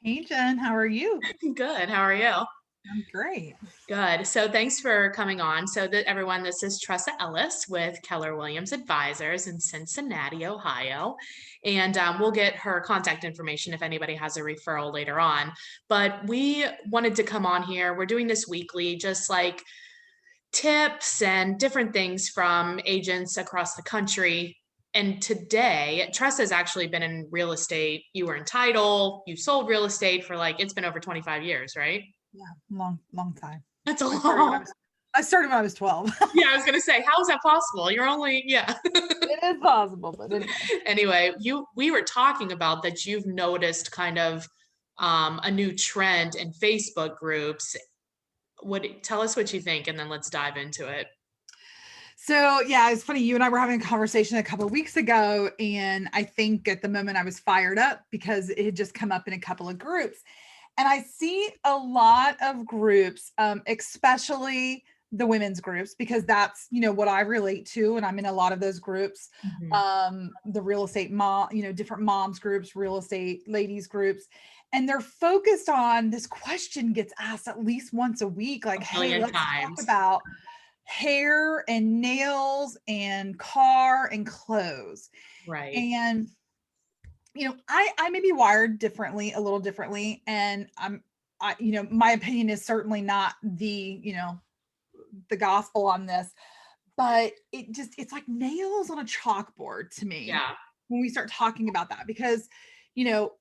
Hey Jen, how are you? Good. How are you? I'm great. Good. So thanks for coming on. So that everyone, this is Tressa Ellis with Keller Williams Advisors in Cincinnati, Ohio. And we'll get her contact information if anybody has a referral later on. But we wanted to come on here. We're doing this weekly, just like tips and different things from agents across the country. And today, Tressa's actually been in real estate. You were in title, you sold real estate for it's been over 25 years, right? Yeah, long time. That's a I started when I long. was I started when I was 12. Yeah, I was gonna say, how is that possible? You're only, yeah. It is possible, but anyway. Anyway, we were talking about that you've noticed kind of a new trend in Facebook groups. Tell us what you think, and then let's dive into it. So yeah, it's funny. You and I were having a conversation a couple of weeks ago, and I think at the moment I was fired up because it had just come up in a couple of groups. And I see a lot of groups, especially the women's groups, because that's what I relate to, and I'm in a lot of those groups. Mhm. The real estate mom, different moms groups, real estate ladies groups, and they're focused on this question gets asked at least once a week, like, A "Hey, million let's talk times. about hair and nails and car and clothes." Right. And I may be wired differently, a little differently, and my opinion is certainly not the gospel on this, but it's like nails on a chalkboard to me Yeah. when we start talking about that, because you know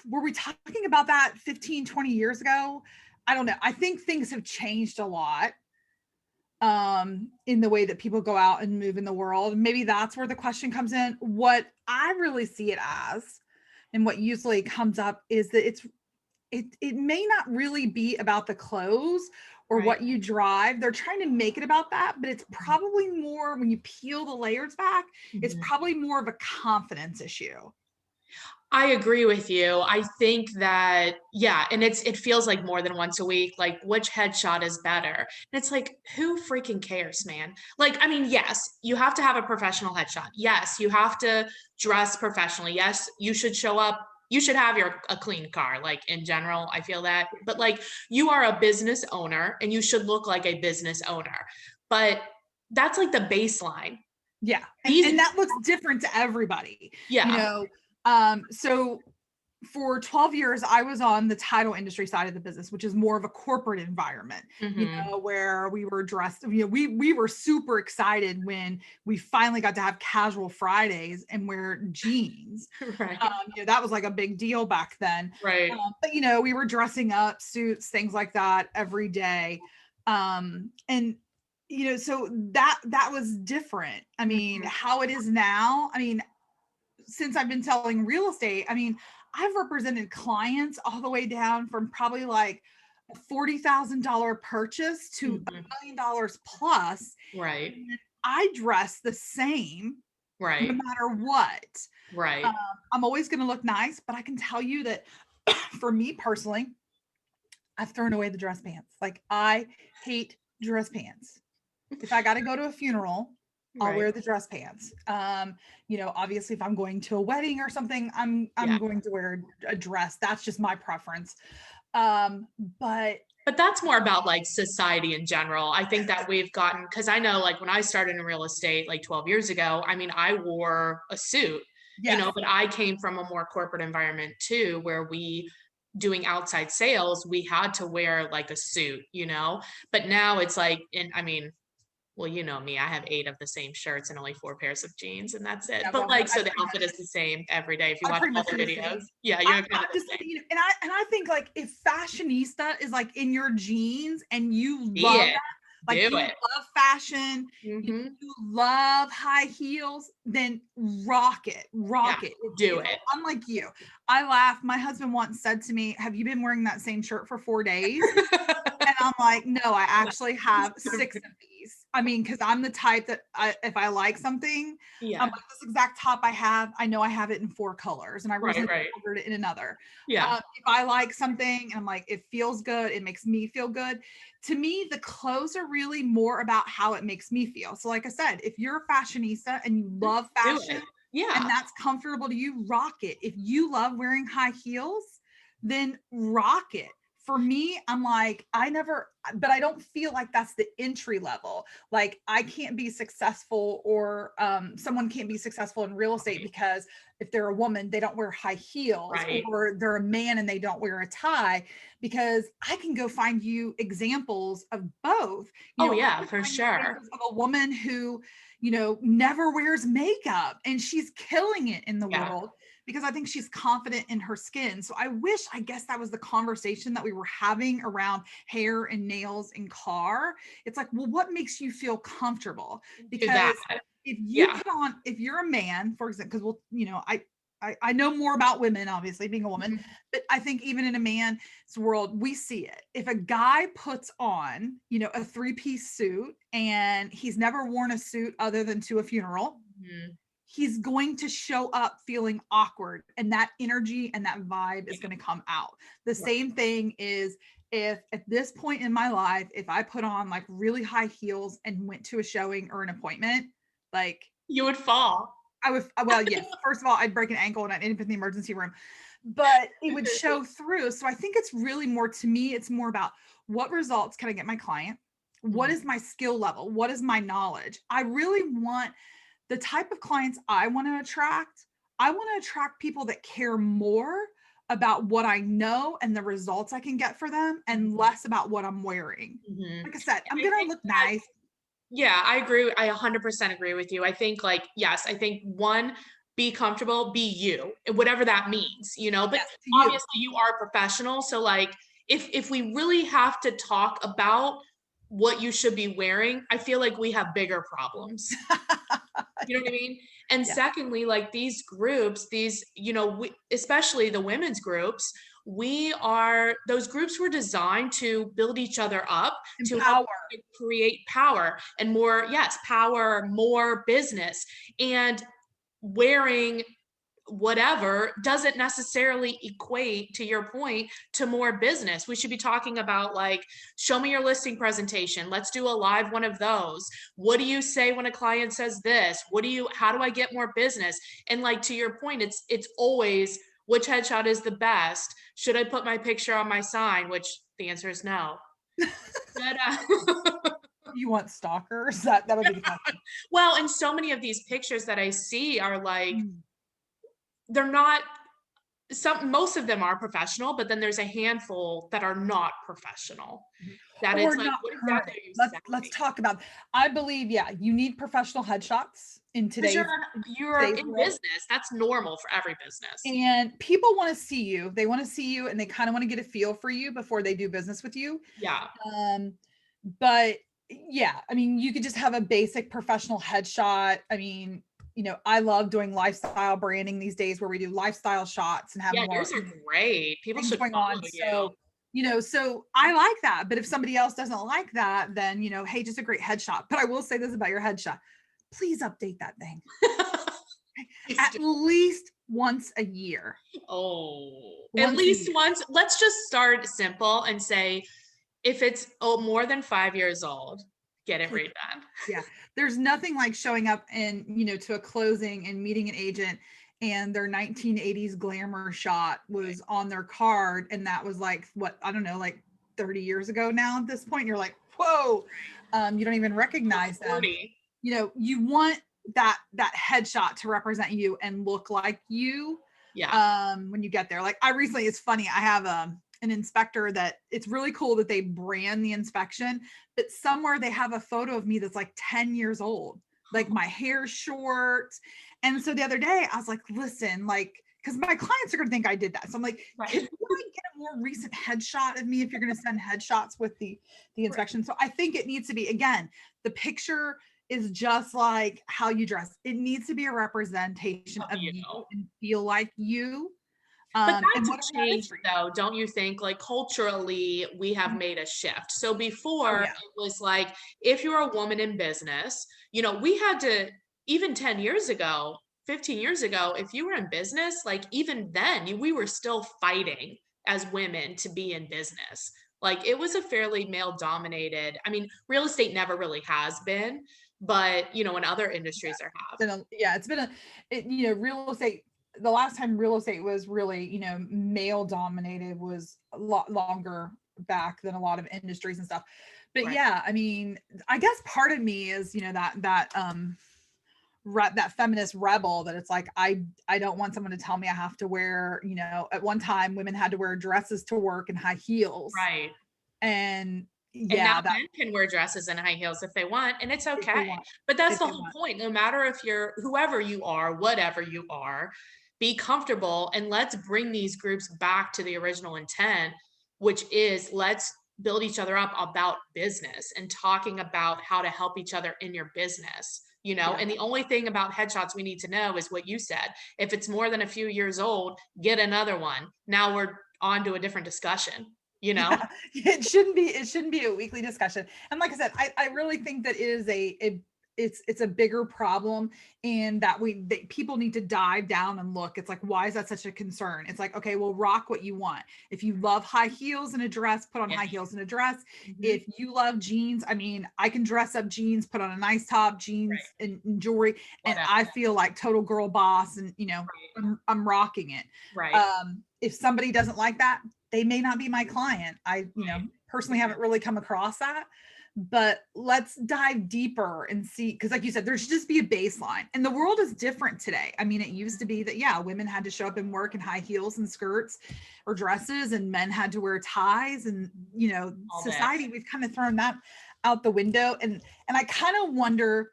were we talking about that 15, 20 years ago? I don't know. I think things have changed a lot in the way that people go out and move in the world. Maybe that's where the question comes in. What I really see it as, and what usually comes up, is that it may not really be about the clothes or Right. what you drive. They're trying to make it about that, but it's Mhm. probably more, when you peel the layers back, it's Mhm. probably more of a confidence issue. I agree with you. I think that, yeah, and it feels like more than once a week, like which headshot is better. And it's like, who freaking cares, man? Like, I mean, yes, you have to have a professional headshot. Yes, you have to dress professionally. Yes, you should show up. You should have a clean car, like in general, I feel that. But like you are a business owner and you should look like a business owner. But that's like the baseline. Yeah. And These, that looks different to everybody. You yeah. know, so for 12 years I was on the title industry side of the business, which is more of a corporate environment, Hmm. where we were dressed, we were super excited when we finally got to have casual Fridays and wear jeans. Right. That was like a big deal back then. Right. But we were dressing up, suits, things like that every day. And so that was different. I mean, Mhm. how it is now, I mean, since I've been selling real estate, I mean, I've represented clients all the way down from probably like a $40,000 purchase to Mhm. $1 million plus. Right. And I dress the same no Right. matter what. Um, Right. I'm always going to look nice, but I can tell you that for me personally, I've thrown away the dress pants. Like, I hate dress pants. If I got to go to a funeral, I'll Right. wear the dress pants. Obviously if I'm going to a wedding or something, I'm Yeah. going to wear a dress. That's just my preference. Um, but But that's more about like society in general. I think that we've gotten, because I know like when I started in real estate like 12 years ago, I mean, I wore a suit, yes, but I came from a more corporate environment too, where doing outside sales, we had to wear like a suit. But now it's like, I mean, well, you know me, I have 8 of the same shirts and only 4 pairs of jeans, and that's it. yeah, But, well, like, so the outfit is the same every day if you I watch pretty all much the do the same. videos. Yeah, I, you're kind I'm of the just, same. and I think, like, if fashionista is like in your jeans and you Be love it. that, like Do you it. love fashion, Mhm. you love high heels, then rock it, Yeah, rock it. do it. I'm like you. I laugh. My husband once said to me, "Have you been wearing that same shirt for 4 days?" And I'm like, no, I actually have 6 of these. I mean, because I'm the type that if I like something, I'm Yeah. like, this exact top I have, I know I have it in 4 colors, and I Right, recently right. ordered it in another. Yeah. If I like something and I'm like, it feels good, it makes me feel good. To me, the clothes are really more about how it makes me feel. So, like I said, if you're a fashionista and you love Do fashion it. and Yeah. that's comfortable to you, rock it. If you love wearing high heels, then rock it. For me, I'm like, but I don't feel like that's the entry level. Like I can't be successful, or someone can't be successful in real estate because if they're a woman, they don't wear high heels, Right. or they're a man and they don't wear a tie, because I can go find you examples of both. You Oh know, I yeah, can for find you sure. examples of a woman who, never wears makeup and she's killing it in the Yeah. world because I think she's confident in her skin. So I guess that was the conversation that we were having around hair and nails and car. It's like, well, what makes you feel comfortable? Do that. Because Yeah. if you're a man, for example, because I know more about women, obviously being a woman, Mhm. but I think even in a man's world, we see it. If a guy puts on, a three-piece suit and he's never worn a suit other than to a funeral, Mhm. he's going to show up feeling awkward, and that energy and that vibe is Yeah. going to come out. The Right. same thing is, if at this point in my life, if I put on like really high heels and went to a showing or an appointment, like You would fall. I would, well, yes, first of all, I'd break an ankle and I'd end up in the emergency room, but it would show through. So I think it's really more, to me, it's more about what results can I get my client? What Mhm. is my skill level? What is my knowledge? I really want the type of clients I want to attract. I want to attract people that care more about what I know and the results I can get for them, and Mhm. less about what I'm wearing. Mhm. Like I said, I'm I going to think look that nice. yeah, I agree. I 100% agree with you. I think like, yes, I think one, be comfortable, be you, and whatever that means, but Yes, to you. obviously you are a professional. So like if we really have to talk about what you should be wearing, I feel like we have bigger problems. You know what I mean? And Yeah. secondly, like these groups, especially the women's groups, those groups were designed to build each other up, to help Empower. create power and more, yes, power, more business. And wearing whatever doesn't necessarily equate, to your point, to more business. We should be talking about like, show me your listing presentation, let's do a live one of those. What do you say when a client says this? How do I get more business? And like, to your point, it's always, which headshot is the best? Should I put my picture on my sign? Which the answer is no. But You want stalkers? That would be the question. well, and so many of these pictures that I see are like, Mm. they're not, most of them are professional, but then there's a handful that are not professional. That Or it's like, not what current. exactly are you Let's selling? talk about. I believe, yeah, you need professional headshots in Because you're today's in world. business. That's normal for every business. And people want to see you. They want to see you and they kind of want to get a feel for you before they do business with you. Yeah. Um, but yeah, I mean, you could just have a basic professional headshot. I mean, I love doing lifestyle branding these days where we do lifestyle shots and have Yeah, more yours are great. People things should going follow on. you. So I like that. But if somebody else doesn't like that, then, hey, just a great headshot. But I will say this about your headshot. Please update that thing Please at do. least once a year. Oh, at Once a least year. once. Let's just start simple and say, if it's more than 5 years old, get it Take redone. Yeah. There's nothing like showing up and, to a closing and meeting an agent, and their 1980s glamour shot was on their card. And that was like, what, I don't know, like 30 years ago now at this point. You're like, whoa, you don't even recognize them. 40. You want that headshot to represent you and look like you Yeah. when you get there. Like it's funny, I have an inspector that it's really cool that they brand the inspection, but somewhere they have a photo of me that's like 10 years old, like my hair's short. And so the other day I was like, listen, like, because my clients are going to think I did that. So I'm like, can Right. I get a more recent headshot of me if you're going to send headshots with the inspection? So I think it needs to be, again, the picture is just like how you dress. It needs to be a representation Of of you. you and feel like you. But And that's whatever a that is change for you. though, don't you think? Like culturally, we have made a shift. So Oh before yeah. it was like, if you're a woman in business, we had to, even 10 years ago, 15 years ago, if you were in business, like even then, we were still fighting as women to be in business. Like it was a fairly male dominated, I mean, real estate never really has been, but in other industries there have. It's been real estate. the last time real estate was really, male dominated was a lot longer back than a lot of industries and stuff. But Right. yeah, I mean, I guess part of me is, that feminist rebel, that it's like I don't want someone to tell me I have to wear, at one time women had to wear dresses to work and high heels. Right. And And now yeah, that men can wear dresses and high heels if they want, and it's if they okay. want, But that's if the they whole want. point. No matter if you're whoever you are, whatever you are, be comfortable and let's bring these groups back to the original intent, which is let's build each other up about business and talking about how to help each other in your business. Yeah. And the only thing about headshots we need to know is what you said. If it's more than a few years old, get another one. Now we're on to a different discussion, you know? Yeah, it shouldn't be a weekly discussion. And like I said, I really think that it is it's a bigger problem, and that people need to dive down and look. It's like, why is that such a concern? It's like, okay, well, rock what you want. If you love high heels and a dress, put on Yeah. high heels and a dress. Mhm. If you love jeans, I mean, I can dress up jeans, put on a nice top, jeans and jewelry, and Whatever. I feel like total girl boss, and Right. I'm rocking it. Right. If somebody doesn't like that, they may not be my client. I, Right. personally haven't really come across that, but let's dive deeper and see. Cause like you said, there should just be a baseline, and the world is different today. I mean, it used to be that, yeah, women had to show up and work in high heels and skirts or dresses, and men had to wear ties, and, All that. society, we've kind of thrown that out the window. And I kind of wonder,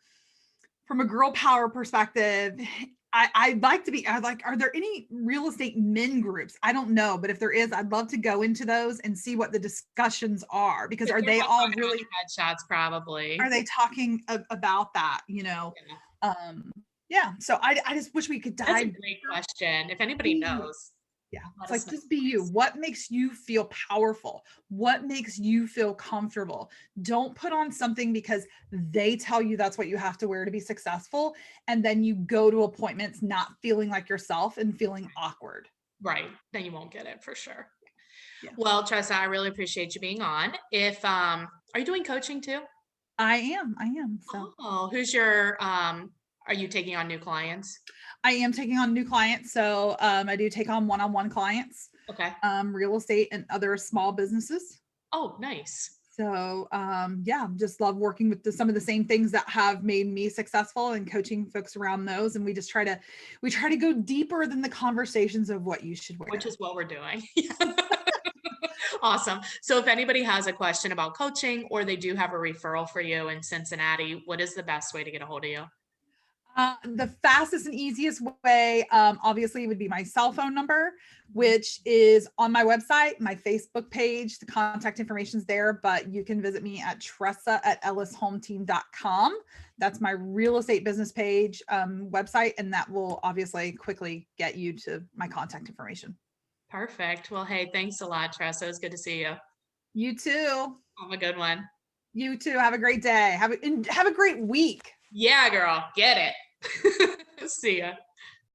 from a girl power perspective, I'd like to be, are there any real estate men groups? I don't know, but if there is, I'd love to go into those and see what the discussions are, because If are they're they not all talking about really, the headshots, probably. are they talking about that, Yeah. yeah. So I just wish we could That's a dive great deeper. question. If anybody knows, Yeah. let It's us like, know, just be you. please. What makes you feel powerful? What makes you feel comfortable? Don't put on something because they tell you that's what you have to wear to be successful. And then you go to appointments not feeling like yourself and feeling awkward. Right. Then you won't get it for sure. Yeah. Well, Tressa, I really appreciate you being on. If are you doing coaching too? I am. So Oh, who's your are you taking on new clients? I am taking on new clients. So I do take on one-on-one clients, Okay. real estate and other small businesses. Oh, nice. So yeah, just love working with some of the same things that have made me successful, and coaching folks around those. And we try to go deeper than the conversations of what you should wear. Which is what we're doing. Awesome. So if anybody has a question about coaching, or they do have a referral for you in Cincinnati, what is the best way to get a hold of you? The fastest and easiest way, obviously, would be my cell phone number, which is on my website, my Facebook page. The contact information is there, but you can visit me at tressa@ellishometeam.com. That's my real estate business page, website, and that will obviously quickly get you to my contact information. Perfect. Well, hey, thanks a lot, Tressa. It was good to see you. You too. Have a good one. You too. Have a great day. Have a great week. Yeah, girl. Get it. See ya.